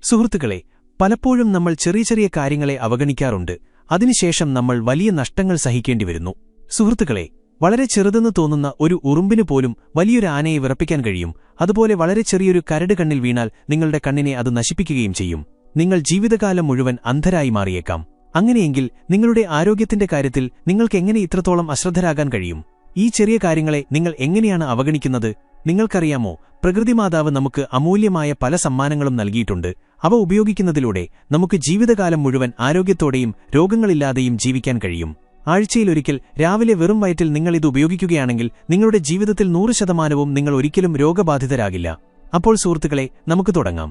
സുഹൃത്തുക്കളെ, പലപ്പോഴും നമ്മൾ ചെറിയ ചെറിയ കാര്യങ്ങളെ അവഗണിക്കാറുണ്ട്. അതിനുശേഷം നമ്മൾ വലിയ നഷ്ടങ്ങൾ സഹിക്കേണ്ടിവരുന്നു. സുഹൃത്തുക്കളെ, വളരെ ചെറുതെന്ന് തോന്നുന്ന ഒരു ഉറുമ്പിന് പോലും വലിയൊരു ആനയെ വിറപ്പിക്കാൻ കഴിയും. അതുപോലെ വളരെ ചെറിയൊരു കരട് കണ്ണിൽ വീണാൽ നിങ്ങളുടെ കണ്ണിനെ അത് നശിപ്പിക്കുകയും ചെയ്യും. നിങ്ങൾ ജീവിതകാലം മുഴുവൻ അന്ധരായി മാറിയേക്കാം. അങ്ങനെയെങ്കിൽ നിങ്ങളുടെ ആരോഗ്യത്തിന്റെ കാര്യത്തിൽ നിങ്ങൾക്കെങ്ങനെ ഇത്രത്തോളം അശ്രദ്ധരാകാൻ കഴിയും? ഈ ചെറിയ കാര്യങ്ങളെ നിങ്ങൾ എങ്ങനെയാണ് അവഗണിക്കുന്നത്? നിങ്ങൾക്കറിയാമോ, പ്രകൃതിമാതാവ് നമുക്ക് അമൂല്യമായ പല സമ്മാനങ്ങളും നൽകിയിട്ടുണ്ട്. അവ ഉപയോഗിക്കുന്നതിലൂടെ നമുക്ക് ജീവിതകാലം മുഴുവൻ ആരോഗ്യത്തോടെയും രോഗങ്ങളില്ലാതെയും ജീവിക്കാൻ കഴിയും. ആഴ്ചയിലൊരിക്കൽ രാവിലെ വെറും വയറ്റിൽ നിങ്ങൾ ഇത് ഉപയോഗിക്കുകയാണെങ്കിൽ നിങ്ങളുടെ ജീവിതത്തിൽ 100% നിങ്ങൾ ഒരിക്കലും രോഗബാധിതരാകില്ല. അപ്പോൾ സുഹൃത്തുക്കളെ, നമുക്ക് തുടങ്ങാം.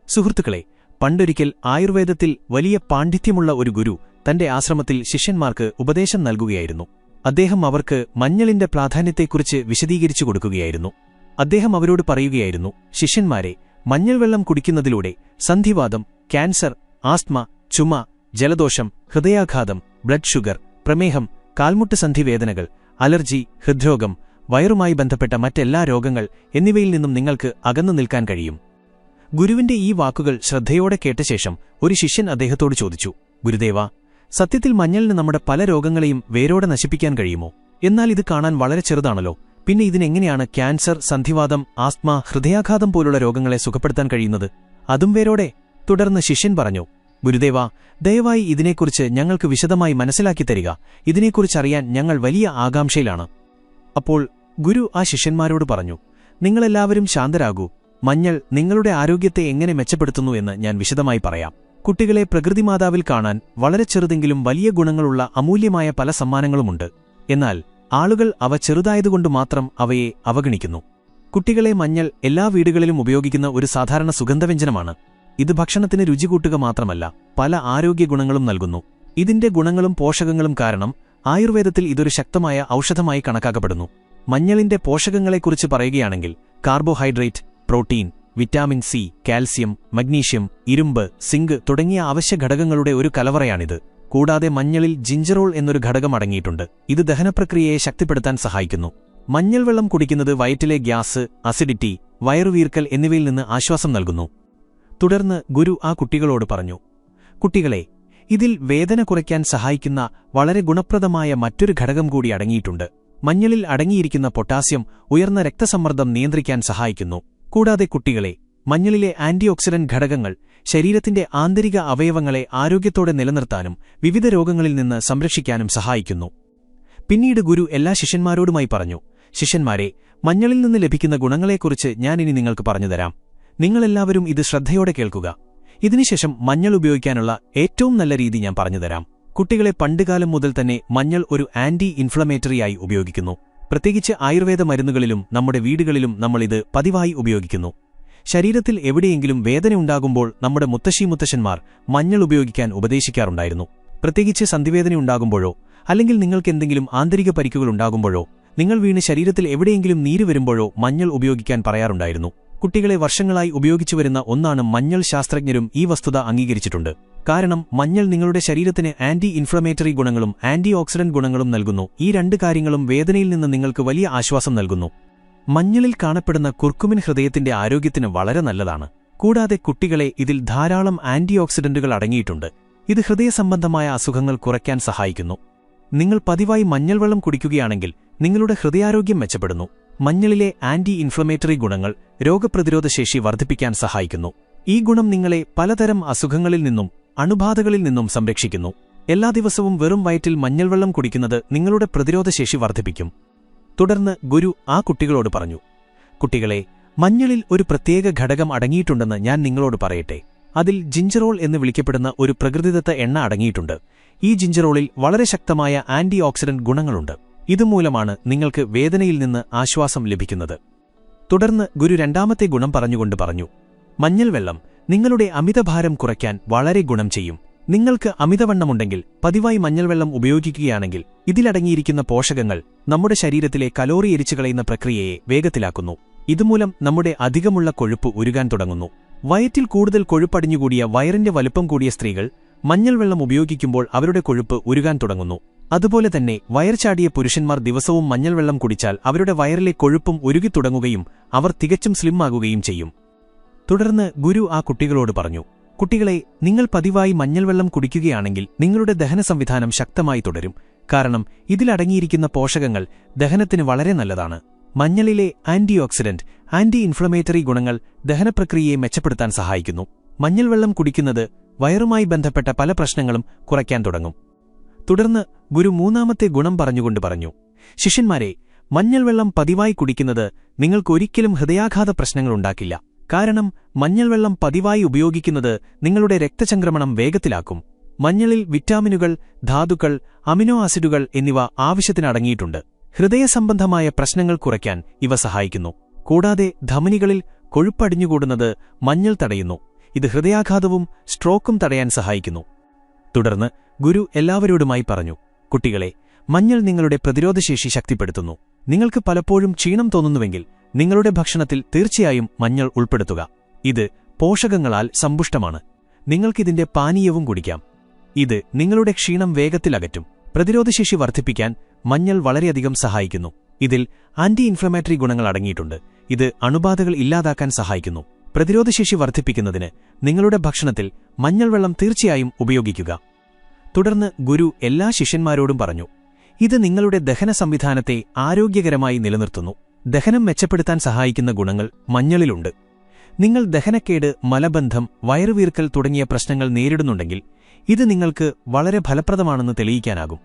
സുഹൃത്തുക്കളെ, പണ്ടൊരിക്കൽ ആയുർവേദത്തിൽ വലിയ പാണ്ഡിത്യമുള്ള ഒരു ഗുരു തന്റെ ആശ്രമത്തിൽ ശിഷ്യന്മാർക്ക് ഉപദേശം നൽകുകയായിരുന്നു. അദ്ദേഹം അവർക്ക് മഞ്ഞളിന്റെ പ്രാധാന്യത്തെക്കുറിച്ച് വിശദീകരിച്ചു കൊടുക്കുകയായിരുന്നു. അദ്ദേഹം അവരോട് പറയുകയായിരുന്നു, ശിഷ്യന്മാരെ, മഞ്ഞൾ വെള്ളം കുടിക്കുന്നതിലൂടെ സന്ധിവാതം, ക്യാൻസർ, ആസ്ത്മ, ചുമ, ജലദോഷം, ഹൃദയാഘാതം, ബ്ലഡ് ഷുഗർ, പ്രമേഹം, കാൽമുട്ട് സന്ധിവേദനകൾ, അലർജി, ഹൃദ്രോഗം, വയറുമായി ബന്ധപ്പെട്ട മറ്റെല്ലാ രോഗങ്ങൾ എന്നിവയിൽ നിന്നും നിങ്ങൾക്ക് അകന്നു നിൽക്കാൻ കഴിയും. ഗുരുവിന്റെ ഈ വാക്കുകൾ ശ്രദ്ധയോടെ കേട്ട ശേഷം ഒരു ശിഷ്യൻ അദ്ദേഹത്തോട് ചോദിച്ചു, ഗുരുദേവാ, സത്യത്തിൽ മഞ്ഞളിന് നമ്മുടെ പല രോഗങ്ങളെയും വേരോടെ നശിപ്പിക്കാൻ കഴിയുമോ? എന്നാൽ ഇത് കാണാൻ വളരെ ചെറുതാണല്ലോ. പിന്നെ ഇതിനെങ്ങനെയാണ് ക്യാൻസർ, സന്ധിവാതം, ആസ്ത്മ, ഹൃദയാഘാതം പോലുള്ള രോഗങ്ങളെ സുഖപ്പെടുത്താൻ കഴിയുന്നത്? അതും വേരോടെ? തുടർന്ന് ശിഷ്യൻ പറഞ്ഞു, ഗുരുദേവാ, ദയവായി ഇതിനെക്കുറിച്ച് ഞങ്ങൾക്ക് വിശദമായി മനസ്സിലാക്കി തരിക. ഇതിനെക്കുറിച്ചറിയാൻ ഞങ്ങൾ വലിയ ആകാംക്ഷയിലാണ്. അപ്പോൾ ഗുരു ആ ശിഷ്യന്മാരോട് പറഞ്ഞു, നിങ്ങളെല്ലാവരും ശാന്തരാകൂ. മഞ്ഞൾ നിങ്ങളുടെ ആരോഗ്യത്തെ എങ്ങനെ മെച്ചപ്പെടുത്തുന്നു എന്ന് ഞാൻ വിശദമായി പറയാം. കുട്ടികളെ, പ്രകൃതിമാതാവിൽ കാണാൻ വളരെ ചെറുതെങ്കിലും വലിയ ഗുണങ്ങളുള്ള അമൂല്യമായ പല സമ്മാനങ്ങളുമുണ്ട്. എന്നാൽ ആളുകൾ അവ ചെറുതായതുകൊണ്ട് മാത്രം അവയെ അവഗണിക്കുന്നു. കുട്ടികളെ, മഞ്ഞൾ എല്ലാ വീടുകളിലും ഉപയോഗിക്കുന്ന ഒരു സാധാരണ സുഗന്ധവ്യഞ്ജനമാണ്. ഇത് ഭക്ഷണത്തിന് രുചി കൂട്ടുക മാത്രമല്ല, പല ആരോഗ്യ ഗുണങ്ങളും നൽകുന്നു. ഇതിന്റെ ഗുണങ്ങളും പോഷകങ്ങളും കാരണം ആയുർവേദത്തിൽ ഇതൊരു ശക്തമായ ഔഷധമായി കണക്കാക്കപ്പെടുന്നു. മഞ്ഞളിന്റെ പോഷകങ്ങളെക്കുറിച്ച് പറയുകയാണെങ്കിൽ carbohydrate, protein, vitamin C, calcium, magnesium, ഇരുമ്പ്, സിങ്ക് തുടങ്ങിയ അവശ്യ ഘടകങ്ങളുടെ ഒരു കലവറയാണിത്. കൂടാതെ മഞ്ഞളിൽ ജിഞ്ചറോൾ എന്നൊരു ഘടകം അടങ്ങിയിട്ടുണ്ട്. ഇത് ദഹനപ്രക്രിയയെ ശക്തിപ്പെടുത്താൻ സഹായിക്കുന്നു. മഞ്ഞൾ വെള്ളം കുടിക്കുന്നത് വയറ്റിലെ ഗ്യാസ്, അസിഡിറ്റി, വയറുവീർക്കൽ എന്നിവയിൽ നിന്ന് ആശ്വാസം നൽകുന്നു. തുടർന്ന് ഗുരു ആ കുട്ടികളോട് പറഞ്ഞു, കുട്ടികളെ, ഇതിൽ വേദന കുറയ്ക്കാൻ സഹായിക്കുന്ന വളരെ ഗുണപ്രദമായ മറ്റൊരു ഘടകം കൂടി അടങ്ങിയിട്ടുണ്ട്. മഞ്ഞളിൽ അടങ്ങിയിരിക്കുന്ന പൊട്ടാസ്യം ഉയർന്ന രക്തസമ്മർദ്ദം നിയന്ത്രിക്കാൻ സഹായിക്കുന്നു. കൂടാതെ കുട്ടികളെ, മഞ്ഞളിലെ ആന്റിഓക്സിഡന്റ് ഘടകങ്ങൾ ശരീരത്തിന്റെ ആന്തരിക അവയവങ്ങളെ ആരോഗ്യത്തോടെ നിലനിർത്താനും വിവിധ രോഗങ്ങളിൽ നിന്ന് സംരക്ഷിക്കാനും സഹായിക്കുന്നു. പിന്നീട് ഗുരു എല്ലാ ശിഷ്യന്മാരോടുമായി പറഞ്ഞു, ശിഷ്യന്മാരെ, മഞ്ഞളിൽ നിന്ന് ലഭിക്കുന്ന ഗുണങ്ങളെക്കുറിച്ച് ഞാനിനി നിങ്ങൾക്ക് പറഞ്ഞുതരാം. നിങ്ങളെല്ലാവരും ഇത് ശ്രദ്ധയോടെ കേൾക്കുക. ഇതിനുശേഷം മഞ്ഞൾ ഉപയോഗിക്കാനുള്ള ഏറ്റവും നല്ല രീതി ഞാൻ പറഞ്ഞുതരാം. കുട്ടികളെ, പണ്ടുകാലം മുതൽ തന്നെ മഞ്ഞൾ ഒരു ആന്റി ഇൻഫ്ലമേറ്ററിയായി ഉപയോഗിക്കുന്നു. പ്രത്യേകിച്ച് ആയുർവേദ മരുന്നുകളിലും നമ്മുടെ വീടുകളിലും നമ്മളിത് പതിവായി ഉപയോഗിക്കുന്നു. ശരീരത്തിൽ എവിടെയെങ്കിലും വേദനയുണ്ടാകുമ്പോൾ നമ്മുടെ മുത്തശ്ശിമുത്തശ്ശന്മാർ മഞ്ഞൾ ഉപയോഗിക്കാൻ ഉപദേശിക്കാറുണ്ടായിരുന്നു. പ്രത്യേകിച്ച് സന്ധിവേദനയുണ്ടാകുമ്പോഴോ അല്ലെങ്കിൽ നിങ്ങൾക്കെന്തെങ്കിലും ആന്തരിക പരിക്കുകളുണ്ടാകുമ്പോഴോ നിങ്ങൾ വീണ് ശരീരത്തിൽ എവിടെയെങ്കിലും നീര് വരുമ്പോഴോ മഞ്ഞൾ ഉപയോഗിക്കാൻ പറയാറുണ്ടായിരുന്നു. കുട്ടികളെ, വർഷങ്ങളായി ഉപയോഗിച്ചുവരുന്ന ഒന്നാണ് മഞ്ഞൾ. ശാസ്ത്രജ്ഞരും ഈ വസ്തുത അംഗീകരിച്ചിട്ടുണ്ട്. കാരണം മഞ്ഞൾ നിങ്ങളുടെ ശരീരത്തിന് ആന്റി ഇൻഫ്ലമേറ്ററി ഗുണങ്ങളും ആന്റി ഓക്സിഡന്റ് ഗുണങ്ങളും നൽകുന്നു. ഈ രണ്ട് കാര്യങ്ങളും വേദനയിൽ നിന്ന് നിങ്ങൾക്ക് വലിയ ആശ്വാസം നൽകുന്നു. മഞ്ഞളിൽ കാണപ്പെടുന്ന കുർക്കുമിൻ ഹൃദയത്തിന്റെ ആരോഗ്യത്തിന് വളരെ നല്ലതാണ്. കൂടാതെ കുട്ടികളെ, ഇതിൽ ധാരാളം ആന്റി ഓക്സിഡന്റുകൾ അടങ്ങിയിട്ടുണ്ട്. ഇത് ഹൃദയസംബന്ധമായ അസുഖങ്ങൾ കുറയ്ക്കാൻ സഹായിക്കുന്നു. നിങ്ങൾ പതിവായി മഞ്ഞൾ വെള്ളം കുടിക്കുകയാണെങ്കിൽ നിങ്ങളുടെ ഹൃദയാരോഗ്യം മെച്ചപ്പെടുന്നു. മഞ്ഞളിലെ ആന്റി ഇൻഫ്ലമേറ്ററി ഗുണങ്ങൾ രോഗപ്രതിരോധശേഷി വർദ്ധിപ്പിക്കാൻ സഹായിക്കുന്നു. ഈ ഗുണം നിങ്ങളെ പലതരം അസുഖങ്ങളിൽ നിന്നും അണുബാധകളിൽ നിന്നും സംരക്ഷിക്കുന്നു. എല്ലാ ദിവസവും വെറും വയറ്റിൽ മഞ്ഞൾ വെള്ളം കുടിക്കുന്നത് നിങ്ങളുടെ പ്രതിരോധശേഷി വർദ്ധിപ്പിക്കും. തുടർന്ന് ഗുരു ആ കുട്ടികളോട് പറഞ്ഞു, കുട്ടികളെ, മഞ്ഞളിൽ ഒരു പ്രത്യേക ഘടകം അടങ്ങിയിട്ടുണ്ടെന്ന് ഞാൻ നിങ്ങളോട് പറയട്ടെ. അതിൽ ജിഞ്ചറോൾ എന്ന് വിളിക്കപ്പെടുന്ന ഒരു പ്രകൃതിദത്ത എണ്ണ അടങ്ങിയിട്ടുണ്ട്. ഈ ജിഞ്ചറോളിൽ വളരെ ശക്തമായ ആന്റി ഓക്സിഡന്റ് ഗുണങ്ങളുണ്ട്. ഇതുമൂലമാണ് നിങ്ങൾക്ക് വേദനയിൽ നിന്ന് ആശ്വാസം ലഭിക്കുന്നത്. തുടർന്ന് ഗുരു രണ്ടാമത്തെ ഗുണം പറഞ്ഞുകൊണ്ട് പറഞ്ഞു, മഞ്ഞൾ വെള്ളം നിങ്ങളുടെ അമിതഭാരം കുറയ്ക്കാൻ വളരെ ഗുണം ചെയ്യും. നിങ്ങൾക്ക് അമിതവണ്ണമുണ്ടെങ്കിൽ പതിവായി മഞ്ഞൾ വെള്ളം ഉപയോഗിക്കുകയാണെങ്കിൽ ഇതിലടങ്ങിയിരിക്കുന്ന പോഷകങ്ങൾ നമ്മുടെ ശരീരത്തിലെ കലോറി എരിച്ചുകളയുന്ന പ്രക്രിയയെ വേഗത്തിലാക്കുന്നു. ഇതുമൂലം നമ്മുടെ അധികമുള്ള കൊഴുപ്പ് ഉരുകാൻ തുടങ്ങുന്നു. വയറ്റിൽ കൂടുതൽ കൊഴുപ്പടിഞ്ഞുകൂടിയ വയറിന്റെ വലുപ്പം കൂടിയ സ്ത്രീകൾ മഞ്ഞൾ വെള്ളം ഉപയോഗിക്കുമ്പോൾ അവരുടെ കൊഴുപ്പ് ഉരുകാൻ തുടങ്ങുന്നു. അതുപോലെ തന്നെ വയർചാടിയ പുരുഷന്മാർ ദിവസവും മഞ്ഞൾ വെള്ളം കുടിച്ചാൽ അവരുടെ വയറിലെ കൊഴുപ്പും ഉരുകിത്തുടങ്ങുകയും അവർ തികച്ചും സ്ലിം ആകുകയും ചെയ്യും. തുടർന്ന് ഗുരു ആ കുട്ടികളോട് പറഞ്ഞു, കുട്ടികളെ, നിങ്ങൾ പതിവായി മഞ്ഞൾവെള്ളം കുടിക്കുകയാണെങ്കിൽ നിങ്ങളുടെ ദഹന സംവിധാനം ശക്തമായി തുടരും. കാരണം ഇതിലടങ്ങിയിരിക്കുന്ന പോഷകങ്ങൾ ദഹനത്തിന് വളരെ നല്ലതാണ്. മഞ്ഞളിലെ ആന്റിഓക്സിഡന്റ്, ആന്റി ഇൻഫ്ലമേറ്ററി ഗുണങ്ങൾ ദഹനപ്രക്രിയയെ മെച്ചപ്പെടുത്താൻ സഹായിക്കുന്നു. മഞ്ഞൾവെള്ളം കുടിക്കുന്നത് വയറുമായി ബന്ധപ്പെട്ട പല പ്രശ്നങ്ങളും കുറയ്ക്കാൻ തുടങ്ങും. തുടർന്ന് ഗുരു മൂന്നാമത്തെ ഗുണം പറഞ്ഞുകൊണ്ട് പറഞ്ഞു, ശിഷ്യന്മാരെ, മഞ്ഞൾവെള്ളം പതിവായി കുടിക്കുന്നത് നിങ്ങൾക്കൊരിക്കലും ഹൃദയാഘാത പ്രശ്നങ്ങളുണ്ടാക്കില്ല. കാരണം മഞ്ഞൾവെള്ളം പതിവായി ഉപയോഗിക്കുന്നത് നിങ്ങളുടെ രക്തചംക്രമണം വേഗത്തിലാക്കും. മഞ്ഞളിൽ വിറ്റാമിനുകൾ, ധാതുക്കൾ, അമിനോ ആസിഡുകൾ എന്നിവ ആവശ്യത്തിനടങ്ങിയിട്ടുണ്ട്. ഹൃദയസംബന്ധമായ പ്രശ്നങ്ങൾ കുറയ്ക്കാൻ ഇവ സഹായിക്കുന്നു. കൂടാതെ ധമനികളിൽ കൊഴുപ്പടിഞ്ഞുകൂടുന്നത് മഞ്ഞൾ തടയുന്നു. ഇത് ഹൃദയാഘാതവും സ്ട്രോക്കും തടയാൻ സഹായിക്കുന്നു. തുടർന്ന് ഗുരു എല്ലാവരോടുമായി പറഞ്ഞു, കുട്ടികളെ, മഞ്ഞൾ നിങ്ങളുടെ പ്രതിരോധശേഷി ശക്തിപ്പെടുത്തുന്നു. നിങ്ങൾക്ക് പലപ്പോഴും ക്ഷീണം തോന്നുന്നുവെങ്കിൽ നിങ്ങളുടെ ഭക്ഷണത്തിൽ തീർച്ചയായും മഞ്ഞൾ ഉൾപ്പെടുത്തുക. ഇത് പോഷകങ്ങളാൽ സമ്പുഷ്ടമാണ്. നിങ്ങൾക്കിതിന്റെ പാനീയവും കുടിക്കാം. ഇത് നിങ്ങളുടെ ക്ഷീണം വേഗത്തിലകറ്റും. പ്രതിരോധശേഷി വർദ്ധിപ്പിക്കാൻ മഞ്ഞൾ വളരെയധികം സഹായിക്കുന്നു. ഇതിൽ ആന്റി ഇൻഫ്ലമേറ്ററി ഗുണങ്ങൾ അടങ്ങിയിട്ടുണ്ട്. ഇത് അണുബാധകൾ ഇല്ലാതാക്കാൻ സഹായിക്കുന്നു. പ്രതിരോധശേഷി വർദ്ധിപ്പിക്കുന്നതിന് നിങ്ങളുടെ ഭക്ഷണത്തിൽ മഞ്ഞൾവെള്ളം തീർച്ചയായും ഉപയോഗിക്കുക. തുടർന്ന് ഗുരു എല്ലാ ശിഷ്യന്മാരോടും പറഞ്ഞു, ഇത് നിങ്ങളുടെ ദഹന സംവിധാനത്തെ ആരോഗ്യകരമായി നിലനിർത്തുന്നു. ദഹനം മെച്ചപ്പെടുത്താൻ സഹായിക്കുന്ന ഗുണങ്ങൾ മഞ്ഞളിലുണ്ട്. നിങ്ങൾ ദഹനക്കേട്, മലബന്ധം, വയറുവീർക്കൽ തുടങ്ങിയ പ്രശ്നങ്ങൾ നേരിടുന്നുണ്ടെങ്കിൽ ഇത് നിങ്ങൾക്ക് വളരെ ഫലപ്രദമാണെന്ന് തെളിയിക്കാനാകും.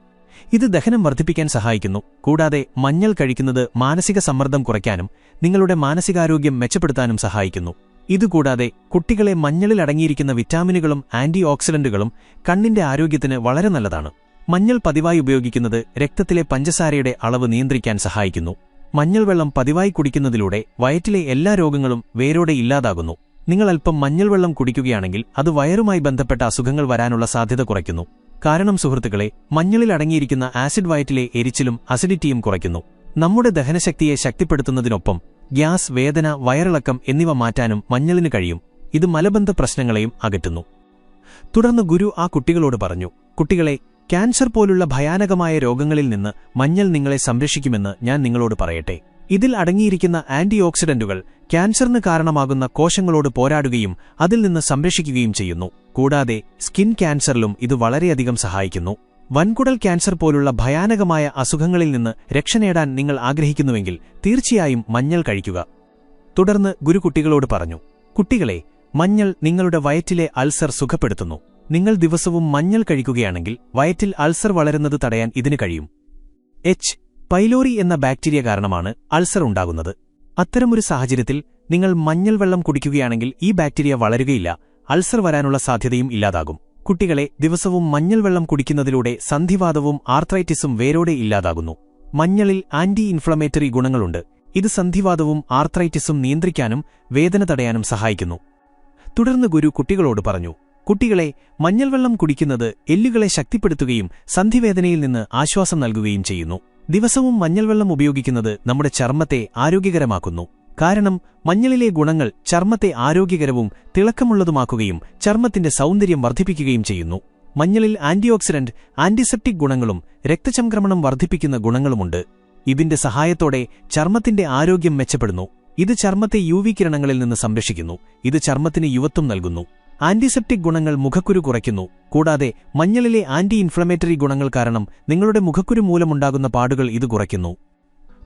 ഇത് ദഹനം വർദ്ധിപ്പിക്കാൻ സഹായിക്കുന്നു. കൂടാതെ മഞ്ഞൾ കഴിക്കുന്നത് മാനസിക സമ്മർദ്ദം കുറയ്ക്കാനും നിങ്ങളുടെ മാനസികാരോഗ്യം മെച്ചപ്പെടുത്താനും സഹായിക്കുന്നു. ഇതുകൂടാതെ കുട്ടികളെ, മഞ്ഞളിൽ അടങ്ങിയിരിക്കുന്ന വിറ്റാമിനുകളും ആന്റി ഓക്സിഡന്റുകളും കണ്ണിന്റെ ആരോഗ്യത്തിന് വളരെ നല്ലതാണ്. മഞ്ഞൾ പതിവായി ഉപയോഗിക്കുന്നത് രക്തത്തിലെ പഞ്ചസാരയുടെ അളവ് നിയന്ത്രിക്കാൻ സഹായിക്കുന്നു. മഞ്ഞൾ വെള്ളം പതിവായി കുടിക്കുന്നതിലൂടെ വയറ്റിലെ എല്ലാ രോഗങ്ങളും വേരോടെ ഇല്ലാതാകുന്നു. നിങ്ങൾ അല്പം മഞ്ഞൾ വെള്ളം കുടിക്കുകയാണെങ്കിൽ അത് വയറുമായി ബന്ധപ്പെട്ട അസുഖങ്ങൾ വരാനുള്ള സാധ്യത കുറയ്ക്കുന്നു. കാരണം സുഹൃത്തുക്കളെ, മഞ്ഞളിൽ അടങ്ങിയിരിക്കുന്ന ആസിഡ് വയറ്റിലെ എരിച്ചിലും അസിഡിറ്റിയും കുറയ്ക്കുന്നു. നമ്മുടെ ദഹനശക്തിയെ ശക്തിപ്പെടുത്തുന്നതിനൊപ്പം ഗ്യാസ്, വേദന, വയറിളക്കം എന്നിവ മാറ്റാനും മഞ്ഞളിന് കഴിയും. ഇത് മലബന്ധ പ്രശ്നങ്ങളെയും അകറ്റുന്നു. തുടർന്ന് ഗുരു ആ കുട്ടികളോട് പറഞ്ഞു, കുട്ടികളെ, ക്യാൻസർ പോലുള്ള ഭയാനകമായ രോഗങ്ങളിൽ നിന്ന് മഞ്ഞൾ നിങ്ങളെ സംരക്ഷിക്കുമെന്ന് ഞാൻ നിങ്ങളോട് പറയട്ടെ. ഇതിൽ അടങ്ങിയിരിക്കുന്ന ആന്റിഓക്സിഡന്റുകൾ ക്യാൻസറിന് കാരണമാകുന്ന കോശങ്ങളോട് പോരാടുകയും അതിൽ നിന്ന് സംരക്ഷിക്കുകയും ചെയ്യുന്നു. കൂടാതെ സ്കിൻ ക്യാൻസറിലും ഇത് വളരെയധികം സഹായിക്കുന്നു. വൻകുടൽ ക്യാൻസർ പോലുള്ള ഭയാനകമായ അസുഖങ്ങളിൽ നിന്ന് രക്ഷ നേടാൻ നിങ്ങൾ ആഗ്രഹിക്കുന്നുവെങ്കിൽ തീർച്ചയായും മഞ്ഞൾ കഴിക്കുക. തുടർന്ന് ഗുരു കുട്ടികളോട് പറഞ്ഞു, കുട്ടികളെ, മഞ്ഞൾ നിങ്ങളുടെ വയറ്റിലെ അൾസർ സുഖപ്പെടുത്തുന്നു. നിങ്ങൾ ദിവസവും മഞ്ഞൾ കഴിക്കുകയാണെങ്കിൽ വയറ്റിൽ അൾസർ വളരുന്നത് തടയാൻ ഇതിന് കഴിയും. എച്ച്. പൈലോറി എന്ന ബാക്ടീരിയ കാരണമാണ് അൾസർ ഉണ്ടാകുന്നത്. അത്തരമൊരു സാഹചര്യത്തിൽ നിങ്ങൾ മഞ്ഞൾ വെള്ളം കുടിക്കുകയാണെങ്കിൽ ഈ ബാക്ടീരിയ വളരുകയില്ല, അൾസർ വരാനുള്ള സാധ്യതയും ഇല്ലാതാകും. കുട്ടികളെ, ദിവസവും മഞ്ഞൾ വെള്ളം കുടിക്കുന്നതിലൂടെ സന്ധിവാതവും ആർത്രൈറ്റിസും വേരോടെ ഇല്ലാതാകുന്നു. മഞ്ഞളിൽ ആന്റി ഇൻഫ്ലമേറ്ററി ഗുണങ്ങളുണ്ട്. ഇത് സന്ധിവാതവും ആർത്രൈറ്റിസും നിയന്ത്രിക്കാനും വേദന തടയാനും സഹായിക്കുന്നു. തുടർന്ന് ഗുരു കുട്ടികളോട് പറഞ്ഞു, കുട്ടികളെ, മഞ്ഞൾവെള്ളം കുടിക്കുന്നത് എല്ലുകളെ ശക്തിപ്പെടുത്തുകയും സന്ധിവേദനയിൽ നിന്ന് ആശ്വാസം നൽകുകയും ചെയ്യുന്നു. ദിവസവും മഞ്ഞൾവെള്ളം ഉപയോഗിക്കുന്നത് നമ്മുടെ ചർമ്മത്തെ ആരോഗ്യകരമാക്കുന്നു. കാരണം മഞ്ഞളിലെ ഗുണങ്ങൾ ചർമ്മത്തെ ആരോഗ്യകരവും തിളക്കമുള്ളതുമാക്കുകയും ചർമ്മത്തിന്റെ സൗന്ദര്യം വർദ്ധിപ്പിക്കുകയും ചെയ്യുന്നു. മഞ്ഞളിൽ ആന്റിഓക്സിഡന്റ്, ആന്റിസെപ്റ്റിക് ഗുണങ്ങളും രക്തചംക്രമണം വർദ്ധിപ്പിക്കുന്ന ഗുണങ്ങളുമുണ്ട്. ഇതിന്റെ സഹായത്തോടെ ചർമ്മത്തിന്റെ ആരോഗ്യം മെച്ചപ്പെടുന്നു. ഇത് ചർമ്മത്തെ യുവി കിരണങ്ങളിൽ നിന്ന് സംരക്ഷിക്കുന്നു. ഇത് ചർമ്മത്തിന് യുവത്വം നൽകുന്നു. ആന്റിസെപ്റ്റിക് ഗുണങ്ങൾ മുഖക്കുരു കുറയ്ക്കുന്നു. കൂടാതെ മഞ്ഞളിലെ ആന്റി ഇൻഫ്ലമേറ്ററി ഗുണങ്ങൾ കാരണം നിങ്ങളുടെ മുഖക്കുരു മൂലമുണ്ടാകുന്ന പാടുകൾ ഇത് കുറയ്ക്കുന്നു.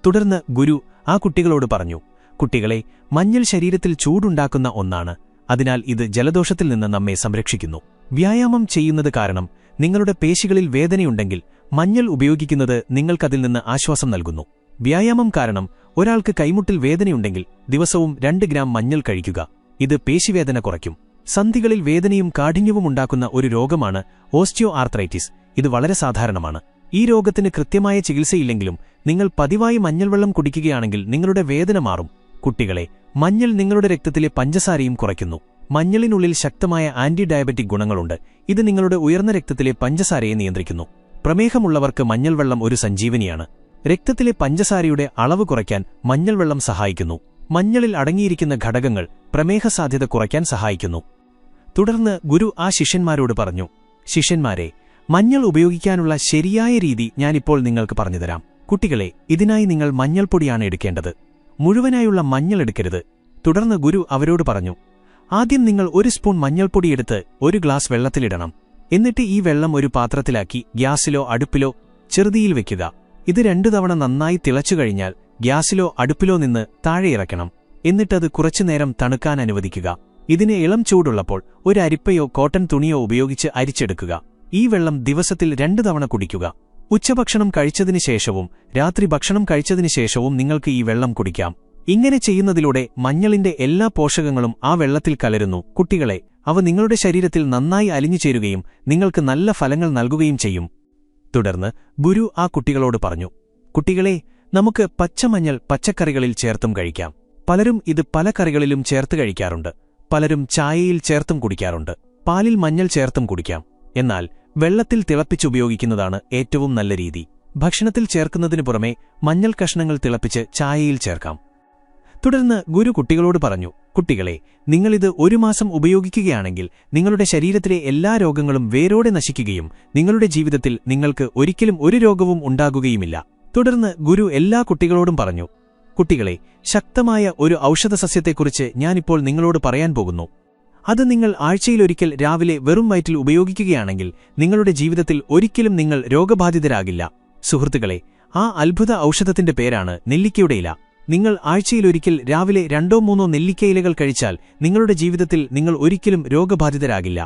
തുടർന്ന് ഗുരു ആ കുട്ടികളോട് പറഞ്ഞു, കുട്ടികളെ, മഞ്ഞൾ ശരീരത്തിൽ ചൂടുണ്ടാക്കുന്ന ഒന്നാണ്. അതിനാൽ ഇത് ജലദോഷത്തിൽ നിന്ന് നമ്മെ സംരക്ഷിക്കുന്നു. വ്യായാമം ചെയ്യുന്നത് കാരണം നിങ്ങളുടെ പേശികളിൽ വേദനയുണ്ടെങ്കിൽ മഞ്ഞൾ ഉപയോഗിക്കുന്നത് നിങ്ങൾക്കതിൽ നിന്ന് ആശ്വാസം നൽകുന്നു. വ്യായാമം കാരണം ഒരാൾക്ക് കൈമുട്ടിൽ വേദനയുണ്ടെങ്കിൽ ദിവസവും 2 ഗ്രാം മഞ്ഞൾ കഴിക്കുക. ഇത് പേശിവേദന കുറയ്ക്കും. സന്ധികളിൽ വേദനയും കാഠിന്യവും ഉണ്ടാക്കുന്ന ഒരു രോഗമാണ് ഓസ്റ്റിയോ ആർത്രൈറ്റിസ്. ഇത് വളരെ സാധാരണമാണ്. ഈ രോഗത്തിന് കൃത്യമായ ചികിത്സയില്ലെങ്കിലും നിങ്ങൾ പതിവായി മഞ്ഞൾവെള്ളം കുടിക്കുകയാണെങ്കിൽ നിങ്ങളുടെ വേദന മാറും. കുട്ടികളെ, മഞ്ഞൾ നിങ്ങളുടെ രക്തത്തിലെ പഞ്ചസാരയും കുറയ്ക്കുന്നു. മഞ്ഞളിനുള്ളിൽ ശക്തമായ ആന്റി ഡയബറ്റിക് ഗുണങ്ങളുണ്ട്. ഇത് നിങ്ങളുടെ ഉയർന്ന രക്തത്തിലെ പഞ്ചസാരയെ നിയന്ത്രിക്കുന്നു. പ്രമേഹമുള്ളവർക്ക് മഞ്ഞൾവെള്ളം ഒരു സഞ്ജീവനിയാണ്. രക്തത്തിലെ പഞ്ചസാരയുടെ അളവ് കുറയ്ക്കാൻ മഞ്ഞൾവെള്ളം സഹായിക്കുന്നു. മഞ്ഞളിൽ അടങ്ങിയിരിക്കുന്ന ഘടകങ്ങൾ പ്രമേഹസാധ്യത കുറയ്ക്കാൻ സഹായിക്കുന്നു. തുടർന്ന് ഗുരു ആ ശിഷ്യന്മാരോട് പറഞ്ഞു, ശിഷ്യന്മാരെ, മഞ്ഞൾ ഉപയോഗിക്കാനുള്ള ശരിയായ രീതി ഞാനിപ്പോൾ നിങ്ങൾക്ക് പറഞ്ഞുതരാം. കുട്ടികളെ, ഇതിനായി നിങ്ങൾ മഞ്ഞൾപ്പൊടിയാണ് എടുക്കേണ്ടത്. മുഴുവനായുള്ള മഞ്ഞൾ എടുക്കരുത്. തുടർന്ന് ഗുരു അവരോട് പറഞ്ഞു, ആദ്യം നിങ്ങൾ ഒരു സ്പൂൺ മഞ്ഞൾപ്പൊടിയെടുത്ത് ഒരു ഗ്ലാസ് വെള്ളത്തിലിടണം. എന്നിട്ട് ഈ വെള്ളം ഒരു പാത്രത്തിലാക്കി ഗ്യാസിലോ അടുപ്പിലോ ചെറുതീയിൽ വെക്കുക. ഇത് 2 തവണ നന്നായി തിളച്ചുകഴിഞ്ഞാൽ ഗ്യാസിലോ അടുപ്പിലോ നിന്ന് താഴെ ഇറക്കണം. എന്നിട്ടത് കുറച്ചുനേരം തണുക്കാൻ അനുവദിക്കുക. ഇതിന് ഇളം ചൂടുള്ളപ്പോൾ ഒരു അരിപ്പയോ കോട്ടൺ തുണിയോ ഉപയോഗിച്ച് അരിച്ചെടുക്കുക. ഈ വെള്ളം ദിവസത്തിൽ 2 തവണ കുടിക്കുക. ഉച്ചഭക്ഷണം കഴിച്ചതിനു ശേഷവും രാത്രി ഭക്ഷണം കഴിച്ചതിനു ശേഷവും നിങ്ങൾക്ക് ഈ വെള്ളം കുടിക്കാം. ഇങ്ങനെ ചെയ്യുന്നതിലൂടെ മഞ്ഞളിന്റെ എല്ലാ പോഷകങ്ങളും ആ വെള്ളത്തിൽ കലരുന്നു. കുട്ടികളെ, അവ നിങ്ങളുടെ ശരീരത്തിൽ നന്നായി അലിഞ്ഞുചേരുകയും നിങ്ങൾക്ക് നല്ല ഫലങ്ങൾ നൽകുകയും ചെയ്യും. തുടർന്ന് ഗുരു ആ കുട്ടികളോട് പറഞ്ഞു, കുട്ടികളെ, നമുക്ക് പച്ചമഞ്ഞൾ പച്ചക്കറികളിൽ ചേർത്തും കഴിക്കാം. പലരും ഇത് പല കറികളിലും ചേർത്ത് കഴിക്കാറുണ്ട്. പലരും ചായയിൽ ചേർത്തും കുടിക്കാറുണ്ട്. പാലിൽ മഞ്ഞൾ ചേർത്തും കുടിക്കാം. എന്നാൽ വെള്ളത്തിൽ തിളപ്പിച്ചുപയോഗിക്കുന്നതാണ് ഏറ്റവും നല്ല രീതി. ഭക്ഷണത്തിൽ ചേർക്കുന്നതിനു പുറമെ മഞ്ഞൾ കഷ്ണങ്ങൾ തിളപ്പിച്ച് ചായയിൽ ചേർക്കാം. തുടർന്ന് ഗുരു കുട്ടികളോട് പറഞ്ഞു, കുട്ടികളെ, നിങ്ങളിത് 1 മാസം ഉപയോഗിക്കുകയാണെങ്കിൽ നിങ്ങളുടെ ശരീരത്തിലെ എല്ലാ രോഗങ്ങളും വേരോടെ നശിക്കുകയും നിങ്ങളുടെ ജീവിതത്തിൽ നിങ്ങൾക്ക് ഒരിക്കലും ഒരു രോഗവും ഉണ്ടാകുകയുമില്ല. തുടർന്ന് ഗുരു എല്ലാ കുട്ടികളോടും പറഞ്ഞു, കുട്ടികളെ, ശക്തമായ ഒരു ഔഷധസസ്യത്തെക്കുറിച്ച് ഞാനിപ്പോൾ നിങ്ങളോട് പറയാൻ പോകുന്നു. അത് നിങ്ങൾ ആഴ്ചയിലൊരിക്കൽ രാവിലെ വെറും വയറ്റിൽ ഉപയോഗിക്കുകയാണെങ്കിൽ നിങ്ങളുടെ ജീവിതത്തിൽ ഒരിക്കലും നിങ്ങൾ രോഗബാധിതരാകില്ല. സുഹൃത്തുക്കളെ, ആ അത്ഭുത ഔഷധത്തിന്റെ പേരാണ് നെല്ലിക്കയുടെ ഇല. നിങ്ങൾ ആഴ്ചയിലൊരിക്കൽ രാവിലെ 2-3 നെല്ലിക്കയിലകൾ കഴിച്ചാൽ നിങ്ങളുടെ ജീവിതത്തിൽ നിങ്ങൾ ഒരിക്കലും രോഗബാധിതരാകില്ല.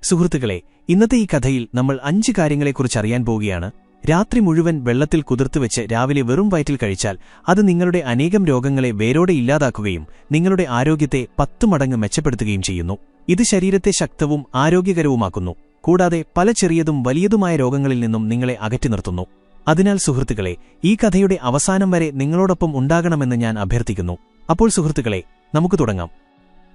സുഹൃത്തുക്കളെ, ഇന്നത്തെ ഈ കഥയിൽ നമ്മൾ 5 കാര്യങ്ങളെക്കുറിച്ചറിയാൻ പോവുകയാണ്. രാത്രി മുഴുവൻ വെള്ളത്തിൽ കുതിർത്തുവെച്ച് രാവിലെ വെറും വയറ്റിൽ കഴിച്ചാൽ അത് നിങ്ങളുടെ അനേകം രോഗങ്ങളെ വേരോടെ ഇല്ലാതാക്കുകയും നിങ്ങളുടെ ആരോഗ്യത്തെ 10 മടങ്ങ് മെച്ചപ്പെടുത്തുകയും ചെയ്യുന്നു. ഇത് ശരീരത്തെ ശക്തവും ആരോഗ്യകരവുമാക്കുന്നു. കൂടാതെ പല ചെറിയതും വലിയതുമായ രോഗങ്ങളിൽ നിന്നും നിങ്ങളെ അകറ്റി നിർത്തുന്നു. അതിനാൽ സുഹൃത്തുക്കളെ, ഈ കഥയുടെ അവസാനം വരെ നിങ്ങളോടൊപ്പം ഉണ്ടാകണമെന്ന് ഞാൻ അഭ്യർത്ഥിക്കുന്നു. അപ്പോൾ സുഹൃത്തുക്കളെ, നമുക്ക് തുടങ്ങാം.